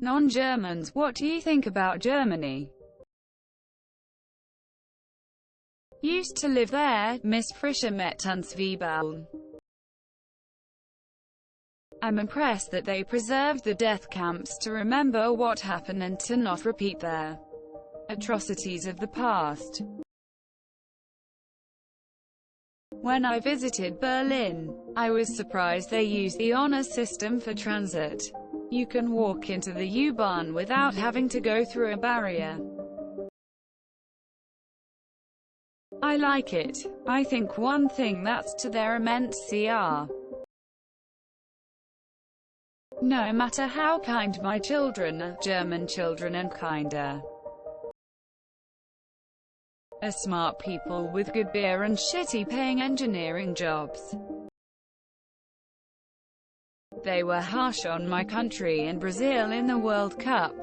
Non-Germans, what do you think about Germany? Used to live there, Miss Frischer met uns Zwiebeln. I'm impressed that they preserved the death camps to remember what happened and to not repeat their atrocities of the past. When I visited Berlin, I was surprised they use the honor system for transit. You can walk into the U-Bahn without having to go through a barrier. I like it. I think one thing that's to their immense CR. No matter how kind my children are, German children and kinder. Are smart people with good beer and shitty paying engineering jobs. They were harsh on my country and Brazil in the World Cup.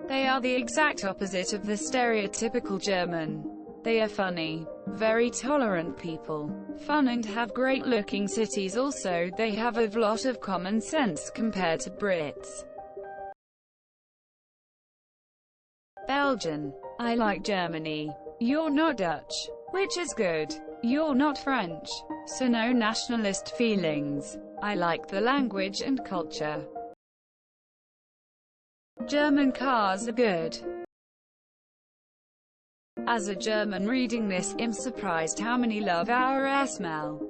They are the exact opposite of the stereotypical German. They are funny, very tolerant people, fun and have great-looking cities. Also, they have a lot of common sense compared to Brits. Belgian. I like Germany. You're not Dutch, which is good. You're not French, so no nationalist feelings. I like the language and culture. German cars are good. As a German reading this, I'm surprised how many love our air smell.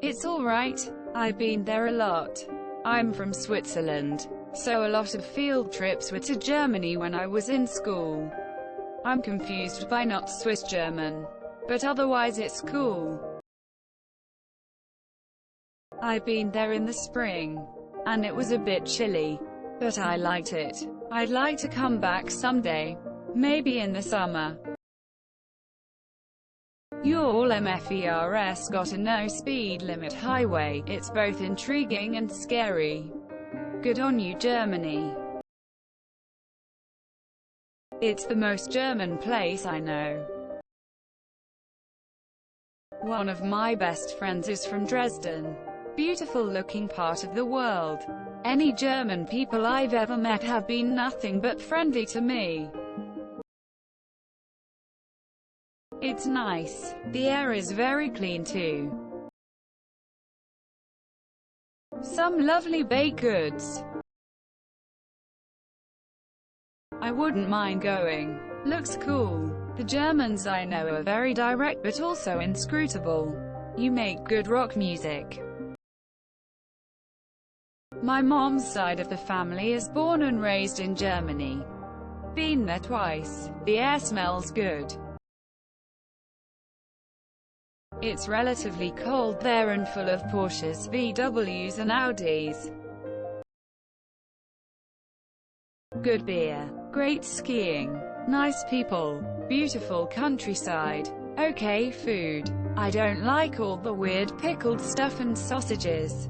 It's alright. I've been there a lot. I'm from Switzerland, so a lot of field trips were to Germany when I was in school. I'm confused by not Swiss German, but otherwise it's cool. I've been there in the spring, and it was a bit chilly, but I liked it. I'd like to come back someday, maybe in the summer. Your MFERS got a no-speed limit highway. It's both intriguing and scary. Good on you, Germany. It's the most German place I know. One of my best friends is from Dresden. Beautiful looking part of the world. Any German people I've ever met have been nothing but friendly to me. It's nice. The air is very clean too. Some lovely baked goods. I wouldn't mind going. Looks cool. The Germans I know are very direct but also inscrutable. You make good rock music. My mom's side of the family is born and raised in Germany. Been there twice. The air smells good. It's relatively cold there and full of Porsches, VWs and Audis. Good beer. Great skiing. Nice people. Beautiful countryside. Okay food. I don't like all the weird pickled stuff and sausages.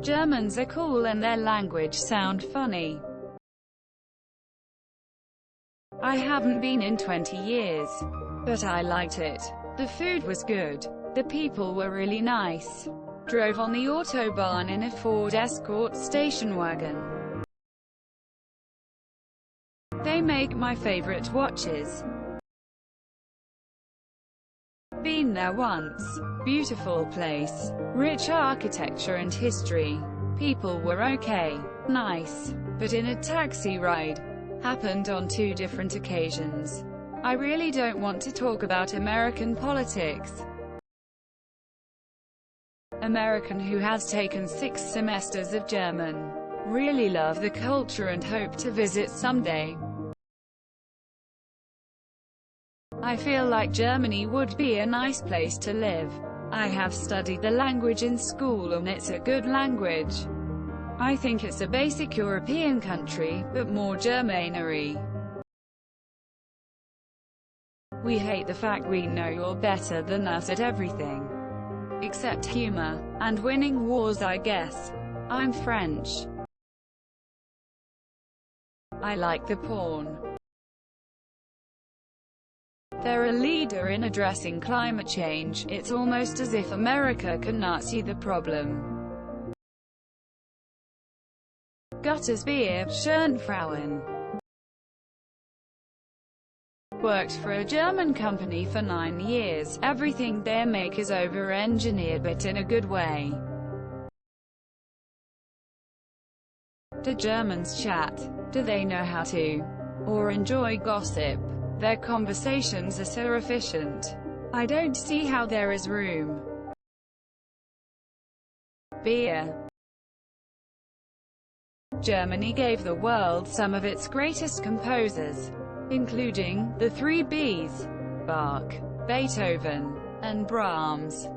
Germans are cool and their language sound funny. I haven't been in 20 years, but I liked it. The food was good. The people were really nice. Drove on the Autobahn in a Ford Escort station wagon. They make my favorite watches. Been there once. Beautiful place. Rich architecture and history. People were okay. Nice. But in a taxi ride. Happened on 2 different occasions. I really don't want to talk about American politics. American who has taken 6 semesters of German. Really love the culture and hope to visit someday. I feel like Germany would be a nice place to live. I have studied the language in school and it's a good language. I think it's a basic European country, but more Germanery. We hate the fact we know you're better than us at everything. Except humor. And winning wars, I guess. I'm French. I like the porn. They're a leader in addressing climate change. It's almost as if America cannot see the problem. Gottes Bier, schön Frauen. Worked for a German company for 9 years. Everything they make is over-engineered, but in a good way. Do Germans chat? Do they know how to? Or enjoy gossip? Their conversations are so efficient. I don't see how there is room. Beer. Germany gave the world some of its greatest composers, including the three Bs: Bach, Beethoven, and Brahms.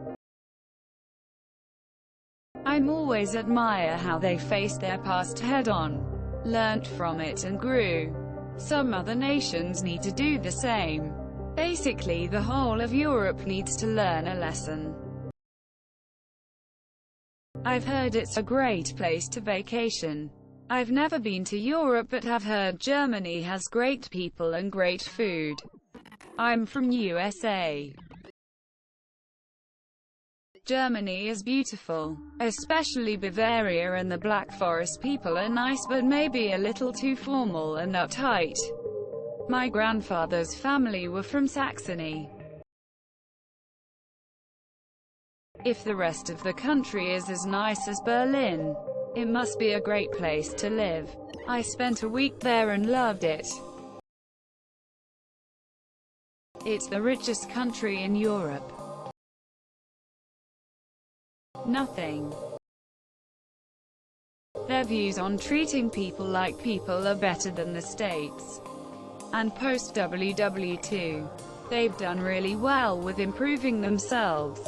I'm always admire how they faced their past head-on, learnt from it and grew. Some other nations need to do the same. Basically, the whole of Europe needs to learn a lesson. I've heard it's a great place to vacation. I've never been to Europe but have heard Germany has great people and great food. I'm from USA. Germany is beautiful, especially Bavaria, and the Black Forest people are nice but maybe a little too formal and uptight. My grandfather's family were from Saxony. If the rest of the country is as nice as Berlin, it must be a great place to live. I spent a week there and loved it. It's the richest country in Europe. Nothing. Their views on treating people like people are better than the States. And post-WW2, they've done really well with improving themselves.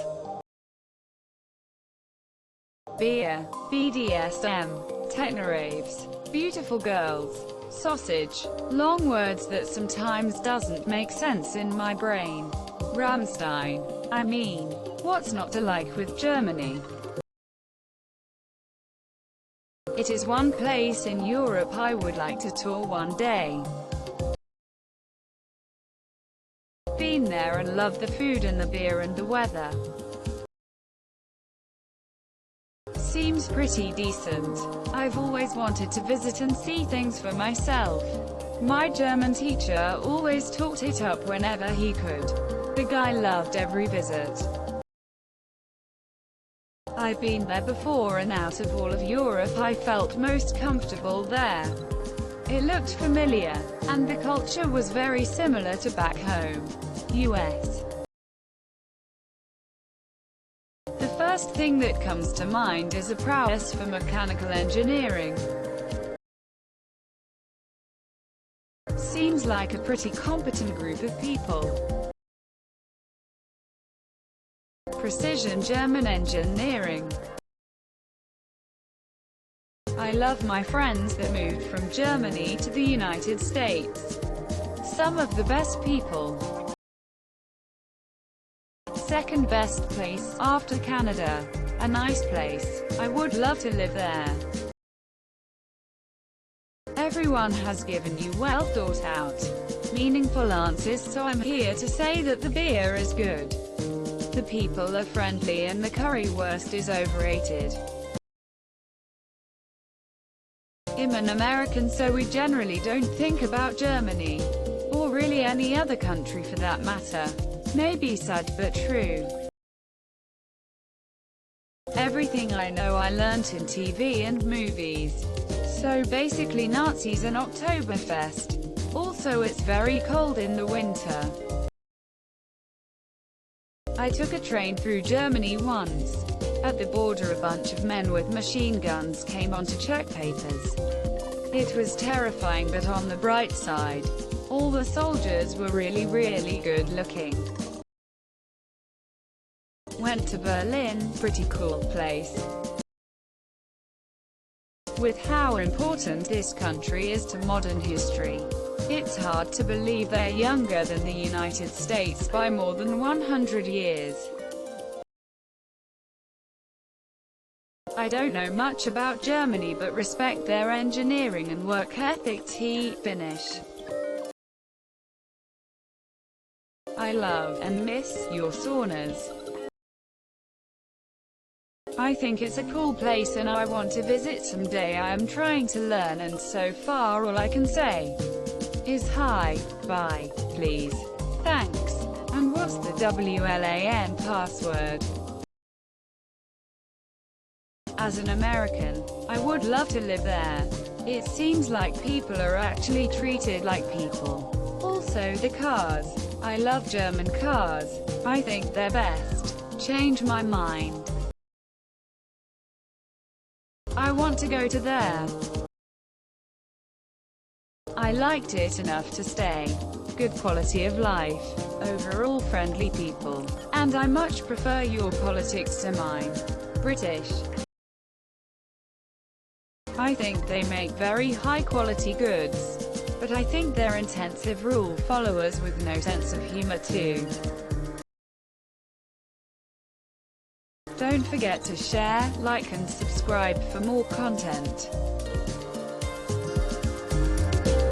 Beer, BDSM, techno-raves, beautiful girls, sausage, long words that sometimes doesn't make sense in my brain. Rammstein. I mean, what's not to like with Germany? It is one place in Europe I would like to tour one day. Been there and loved the food and the beer and the weather. Seems pretty decent. I've always wanted to visit and see things for myself. My German teacher always talked it up whenever he could. The guy loved every visit. I've been there before, and out of all of Europe I felt most comfortable there. It looked familiar, and the culture was very similar to back home, US. The first thing that comes to mind is a prowess for mechanical engineering. Seems like a pretty competent group of people. Precision German engineering. I love my friends that moved from Germany to the United States. Some of the best people. Second best place, after Canada. A nice place. I would love to live there. Everyone has given you well thought out, meaningful answers, so I'm here to say that the beer is good. The people are friendly and the currywurst is overrated. I'm an American, so we generally don't think about Germany, or really any other country for that matter. Maybe sad but true. Everything I know I learnt in TV and movies. So basically Nazis and Oktoberfest. Also it's very cold in the winter. I took a train through Germany once. At the border a bunch of men with machine guns came on to check papers. It was terrifying, but on the bright side, all the soldiers were really good looking. Went to Berlin, pretty cool place. With how important this country is to modern history, it's hard to believe they're younger than the United States by more than 100 years. I don't know much about Germany but respect their engineering and work ethics. He finished. I love and miss your saunas. I think it's a cool place and I want to visit someday. I am trying to learn and so far all I can say is hi, bye, please, thanks, and what's the WLAN password? As an American, I would love to live there. It seems like people are actually treated like people. Also the cars. I love German cars. I think they're best. Change my mind. I want to go to there. I liked it enough to stay. Good quality of life. Overall friendly people. And I much prefer your politics to mine. British. I think they make very high-quality goods. But I think they're intensive rule followers with no sense of humor too. Don't forget to share, like and subscribe for more content.